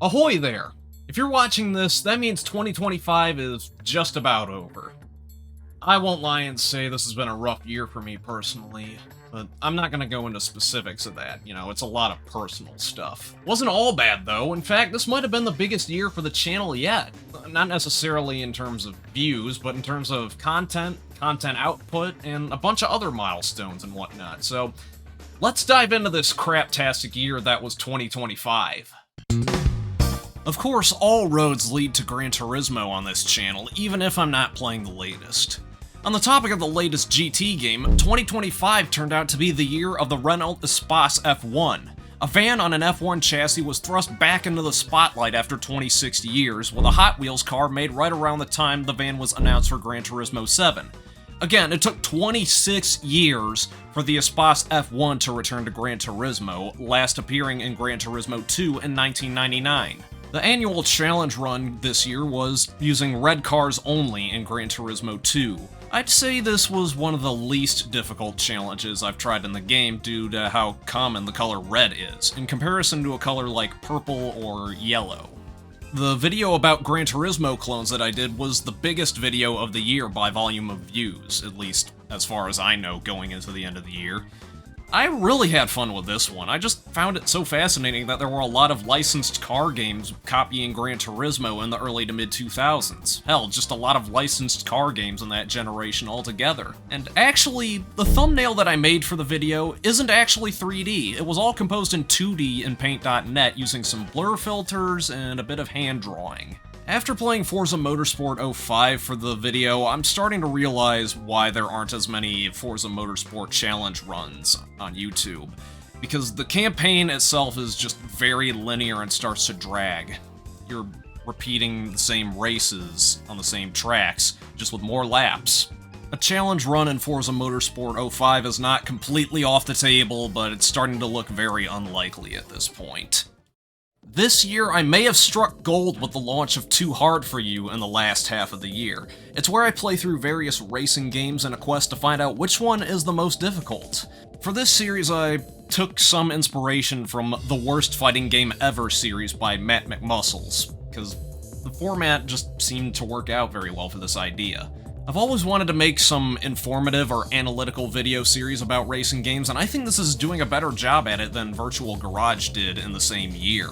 Ahoy there! If you're watching this, that means 2025 is just about over. I won't lie and say this has been a rough year for me personally, but I'm not gonna go into specifics of that, it's a lot of personal stuff. Wasn't all bad though, in fact, this might have been the biggest year for the channel yet. Not necessarily in terms of views, but in terms of content output, and a bunch of other milestones and whatnot, so let's dive into this craptastic year that was 2025. Of course, all roads lead to Gran Turismo on this channel, even if I'm not playing the latest. On the topic of the latest GT game, 2025 turned out to be the year of the Renault Espace F1. A van on an F1 chassis was thrust back into the spotlight after 26 years, with a Hot Wheels car made right around the time the van was announced for Gran Turismo 7. Again, it took 26 years for the Espace F1 to return to Gran Turismo, last appearing in Gran Turismo 2 in 1999. The annual challenge run this year was using red cars only in Gran Turismo 2. I'd say this was one of the least difficult challenges I've tried in the game due to how common the color red is, in comparison to a color like purple or yellow. The video about Gran Turismo clones that I did was the biggest video of the year by volume of views, at least as far as I know going into the end of the year. I really had fun with this one. I just found it so fascinating that there were a lot of licensed car games copying Gran Turismo in the early to mid-2000s. Hell, just a lot of licensed car games in that generation altogether. And actually, the thumbnail that I made for the video isn't actually 3D. It was all composed in 2D in Paint.net using some blur filters and a bit of hand drawing. After playing Forza Motorsport 05 for the video, I'm starting to realize why there aren't as many Forza Motorsport challenge runs on YouTube. Because the campaign itself is just very linear and starts to drag. You're repeating the same races on the same tracks, just with more laps. A challenge run in Forza Motorsport 05 is not completely off the table, but it's starting to look very unlikely at this point. This year, I may have struck gold with the launch of Too Hard For You in the last half of the year. It's where I play through various racing games in a quest to find out which one is the most difficult. For this series, I took some inspiration from the Worst Fighting Game Ever series by Matt McMuscles, because the format just seemed to work out very well for this idea. I've always wanted to make some informative or analytical video series about racing games, and I think this is doing a better job at it than Virtual Garage did in the same year.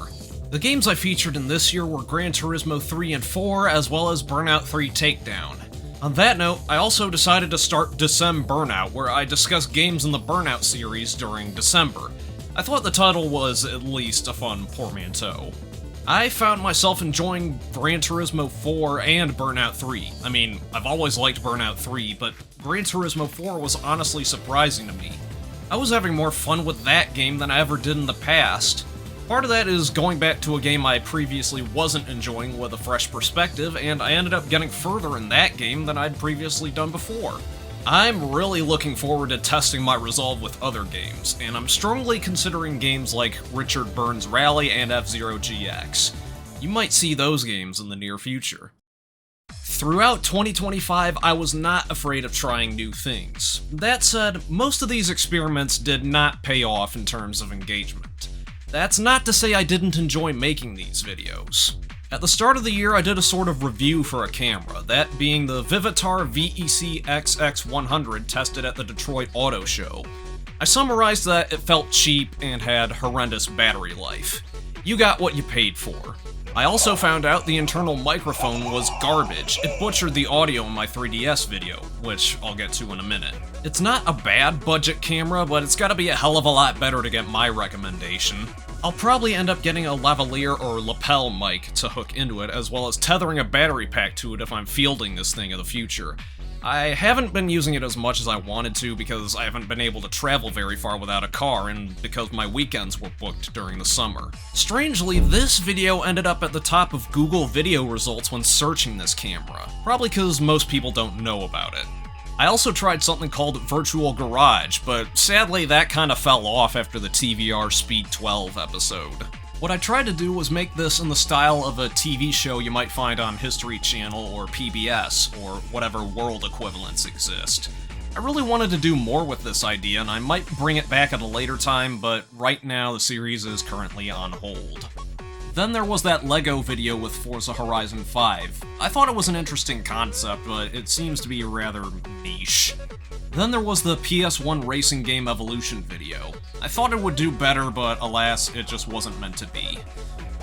The games I featured in this year were Gran Turismo 3 and 4, as well as Burnout 3 Takedown. On that note, I also decided to start Decem Burnout, where I discuss games in the Burnout series during December. I thought the title was at least a fun portmanteau. I found myself enjoying Gran Turismo 4 and Burnout 3. I mean, I've always liked Burnout 3, but Gran Turismo 4 was honestly surprising to me. I was having more fun with that game than I ever did in the past. Part of that is going back to a game I previously wasn't enjoying with a fresh perspective, and I ended up getting further in that game than I'd previously done before. I'm really looking forward to testing my resolve with other games, and I'm strongly considering games like Richard Burns Rally and F-Zero GX. You might see those games in the near future. Throughout 2025, I was not afraid of trying new things. That said, most of these experiments did not pay off in terms of engagement. That's not to say I didn't enjoy making these videos. At the start of the year, I did a sort of review for a camera, that being the Vivitar VEC XX100 tested at the Detroit Auto Show. I summarized that it felt cheap and had horrendous battery life. You got what you paid for. I also found out the internal microphone was garbage. It butchered the audio in my 3DS video, which I'll get to in a minute. It's not a bad budget camera, but it's gotta be a hell of a lot better to get my recommendation. I'll probably end up getting a lavalier or lapel mic to hook into it, as well as tethering a battery pack to it if I'm fielding this thing in the future. I haven't been using it as much as I wanted to because I haven't been able to travel very far without a car and because my weekends were booked during the summer. Strangely, this video ended up at the top of Google video results when searching this camera, probably because most people don't know about it. I also tried something called Virtual Garage, but sadly that kinda fell off after the TVR Speed 12 episode. What I tried to do was make this in the style of a TV show you might find on History Channel or PBS, or whatever world equivalents exist. I really wanted to do more with this idea, and I might bring it back at a later time, but right now the series is currently on hold. Then there was that LEGO video with Forza Horizon 5. I thought it was an interesting concept, but it seems to be rather niche. Then there was the PS1 racing game Evolution video. I thought it would do better, but alas, it just wasn't meant to be.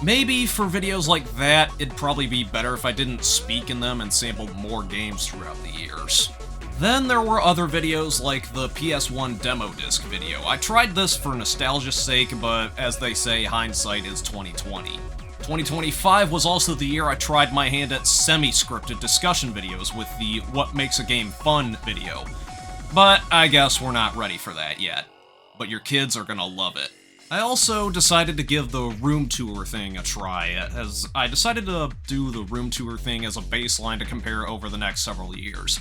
Maybe for videos like that, it'd probably be better if I didn't speak in them and sampled more games throughout the years. Then there were other videos like the PS1 demo disc video. I tried this for nostalgia's sake, but as they say, hindsight is 2020. 2025 was also the year I tried my hand at semi-scripted discussion videos with the What Makes a Game Fun video. But I guess we're not ready for that yet. But your kids are gonna love it. I also decided to give the room tour thing a try, as I decided to do the room tour thing as a baseline to compare over the next several years.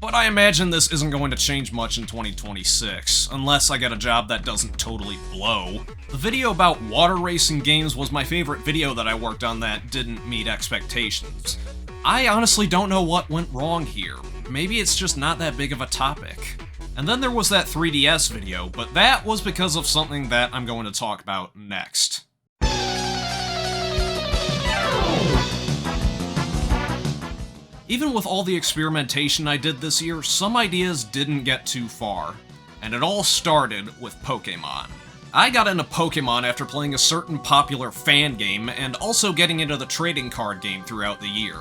But I imagine this isn't going to change much in 2026, unless I get a job that doesn't totally blow. The video about water racing games was my favorite video that I worked on that didn't meet expectations. I honestly don't know what went wrong here. Maybe it's just not that big of a topic. And then there was that 3DS video, but that was because of something that I'm going to talk about next. Even with all the experimentation I did this year, some ideas didn't get too far. And it all started with Pokemon. I got into Pokemon after playing a certain popular fan game and also getting into the trading card game throughout the year.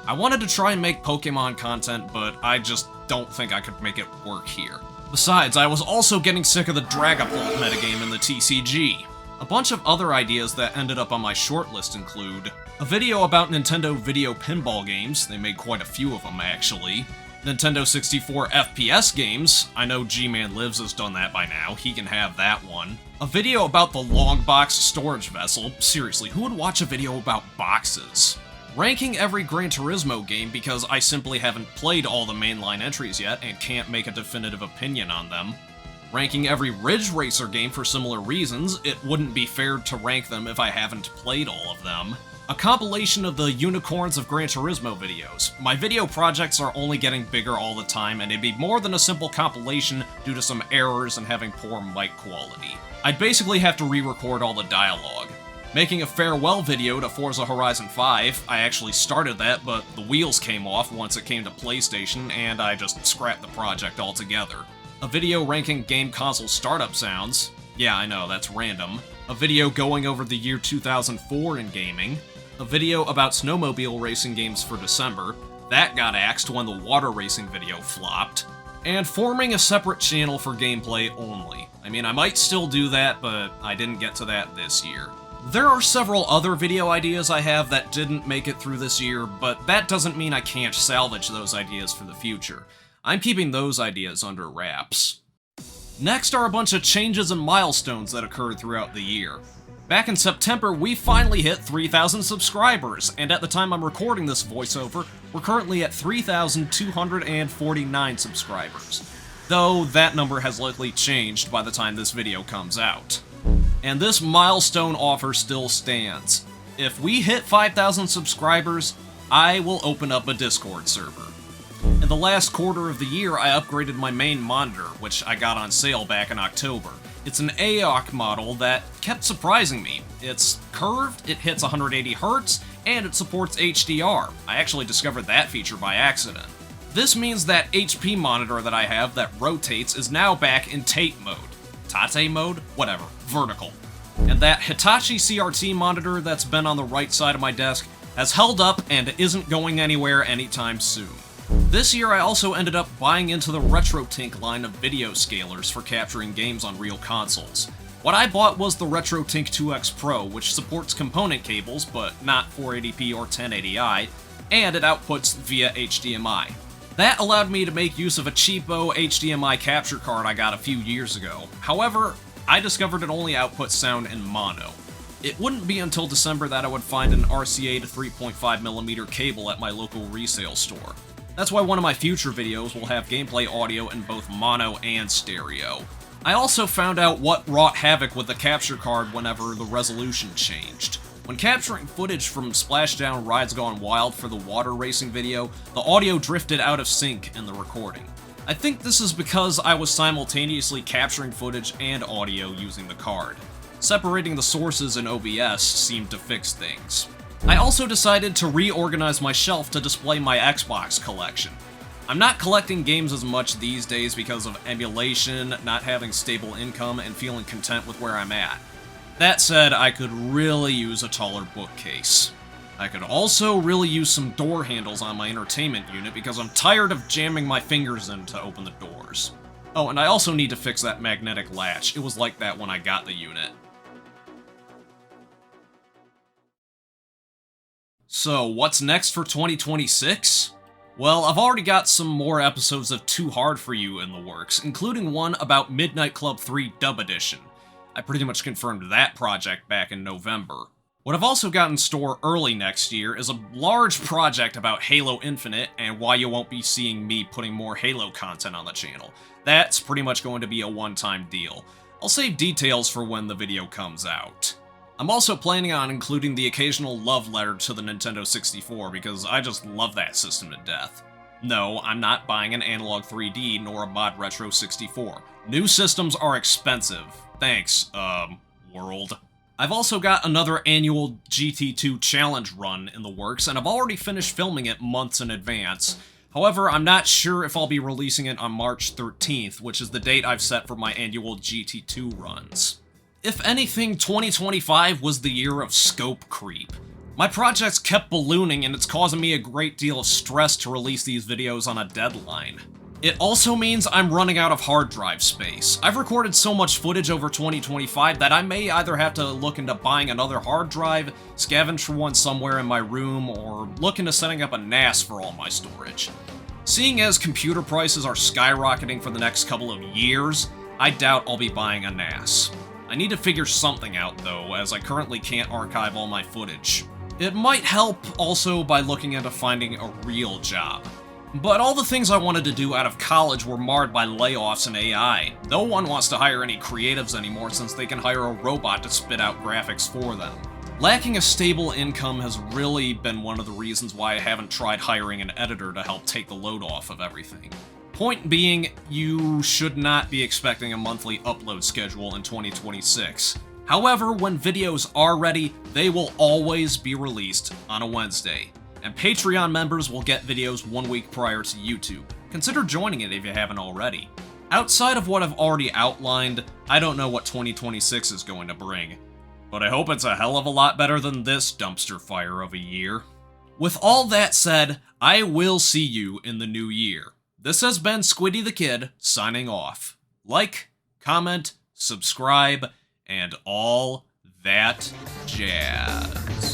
I wanted to try and make Pokemon content, but I just don't think I could make it work here. Besides, I was also getting sick of the Dragapult metagame in the TCG. A bunch of other ideas that ended up on my shortlist include a video about Nintendo video pinball games, they made quite a few of them actually, Nintendo 64 FPS games, I know G-Man Lives has done that by now, he can have that one, a video about the long box storage vessel, seriously, who would watch a video about boxes? Ranking every Gran Turismo game because I simply haven't played all the mainline entries yet and can't make a definitive opinion on them. Ranking every Ridge Racer game for similar reasons, it wouldn't be fair to rank them if I haven't played all of them. A compilation of the Unicorns of Gran Turismo videos. My video projects are only getting bigger all the time, and it'd be more than a simple compilation due to some errors and having poor mic quality. I'd basically have to re-record all the dialogue. Making a farewell video to Forza Horizon 5, I actually started that, but the wheels came off once it came to PlayStation, and I just scrapped the project altogether. A video ranking game console startup sounds. Yeah, I know, that's random. A video going over the year 2004 in gaming. A video about snowmobile racing games for December. That got axed when the water racing video flopped. And forming a separate channel for gameplay only. I mean, I might still do that, but I didn't get to that this year. There are several other video ideas I have that didn't make it through this year, but that doesn't mean I can't salvage those ideas for the future. I'm keeping those ideas under wraps. Next are a bunch of changes and milestones that occurred throughout the year. Back in September, we finally hit 3,000 subscribers, and at the time I'm recording this voiceover, we're currently at 3,249 subscribers. Though that number has likely changed by the time this video comes out. And this milestone offer still stands. If we hit 5,000 subscribers, I will open up a Discord server. In the last quarter of the year, I upgraded my main monitor, which I got on sale back in October. It's an AOC model that kept surprising me. It's curved, it hits 180 Hz, and it supports HDR. I actually discovered that feature by accident. This means that HP monitor that I have that rotates is now back in Tate mode. Tate mode? Whatever. Vertical. And that Hitachi CRT monitor that's been on the right side of my desk has held up and isn't going anywhere anytime soon. This year I also ended up buying into the RetroTink line of video scalers for capturing games on real consoles. What I bought was the RetroTink 2X Pro, which supports component cables, but not 480p or 1080i, and it outputs via HDMI. That allowed me to make use of a cheapo HDMI capture card I got a few years ago. However, I discovered it only outputs sound in mono. It wouldn't be until December that I would find an RCA to 3.5mm cable at my local resale store. That's why one of my future videos will have gameplay audio in both mono and stereo. I also found out what wrought havoc with the capture card whenever the resolution changed. When capturing footage from Splashdown Rides Gone Wild for the water racing video, the audio drifted out of sync in the recording. I think this is because I was simultaneously capturing footage and audio using the card. Separating the sources in OBS seemed to fix things. I also decided to reorganize my shelf to display my Xbox collection. I'm not collecting games as much these days because of emulation, not having stable income, and feeling content with where I'm at. That said, I could really use a taller bookcase. I could also really use some door handles on my entertainment unit because I'm tired of jamming my fingers in to open the doors. Oh, and I also need to fix that magnetic latch. It was like that when I got the unit. So, what's next for 2026? Well, I've already got some more episodes of Too Hard For You in the works, including one about Midnight Club 3 Dub Edition. I pretty much confirmed that project back in November. What I've also got in store early next year is a large project about Halo Infinite and why you won't be seeing me putting more Halo content on the channel. That's pretty much going to be a one-time deal. I'll save details for when the video comes out. I'm also planning on including the occasional love letter to the Nintendo 64 because I just love that system to death. No, I'm not buying an Analog 3D nor a Mod Retro 64. New systems are expensive. Thanks, world. I've also got another annual GT2 challenge run in the works, and I've already finished filming it months in advance. However, I'm not sure if I'll be releasing it on March 13th, which is the date I've set for my annual GT2 runs. If anything, 2025 was the year of scope creep. My projects kept ballooning, and it's causing me a great deal of stress to release these videos on a deadline. It also means I'm running out of hard drive space. I've recorded so much footage over 2025 that I may either have to look into buying another hard drive, scavenge for one somewhere in my room, or look into setting up a NAS for all my storage. Seeing as computer prices are skyrocketing for the next couple of years, I doubt I'll be buying a NAS. I need to figure something out though, as I currently can't archive all my footage. It might help also by looking into finding a real job. But all the things I wanted to do out of college were marred by layoffs and AI. No one wants to hire any creatives anymore since they can hire a robot to spit out graphics for them. Lacking a stable income has really been one of the reasons why I haven't tried hiring an editor to help take the load off of everything. Point being, you should not be expecting a monthly upload schedule in 2026. However, when videos are ready, they will always be released on a Wednesday. And Patreon members will get videos 1 week prior to YouTube. Consider joining it if you haven't already. Outside of what I've already outlined, I don't know what 2026 is going to bring. But I hope it's a hell of a lot better than this dumpster fire of a year. With all that said, I will see you in the new year. This has been SquiddyTheKid, signing off. Like, comment, subscribe, and all that jazz.